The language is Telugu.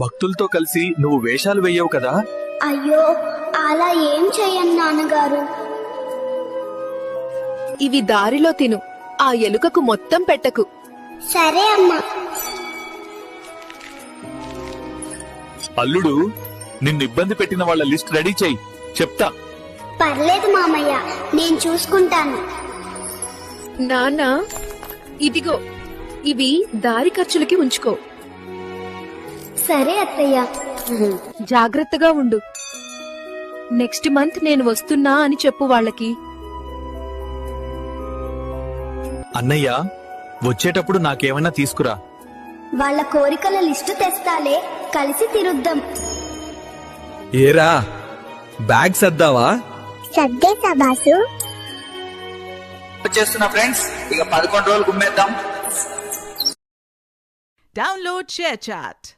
భక్తులతో కలిసి నువ్వు వేషాలు వెయ్యవు కదా? అయ్యో, అలా ఏం చెయ్యను నాన్నగారు. ఇవి దారిలో తిను, ఆ ఎలుకకు మొత్తం పెట్టకు. సరే అమ్మా. అల్లుడు, నిన్ను ఇబ్బంది పెట్టిన వాళ్ళ లిస్ట్ రెడీ చెయ్యి, చెప్తా. పర్లేదు మామయ్య, నేను చూసుకుంటాను. నాన్నా, ఇదిగో, ఇవి దారి ఖర్చులకి ఉంచుకో. సరే అత్తయ్య. జాగ్రత్తగా ఉండు. నెక్స్ట్ మంత్ నేను వస్తున్నా అని చెప్పు వాళ్ళకి. అన్నయ్య, వచ్చేటప్పుడు నాకేమైనా తీసుకురా. వాళ్ళ కోరికల లిస్టు తెస్తాలే, కలిసి తిరుద్దాం. ఏరా, బ్యాగ్ సర్దావా? సర్దేశా బాసు. వచ్చేస్తున్నా ఫ్రెండ్స్, ఇక 11 రోజులు గుమ్మేద్దాం. Download ShareChat.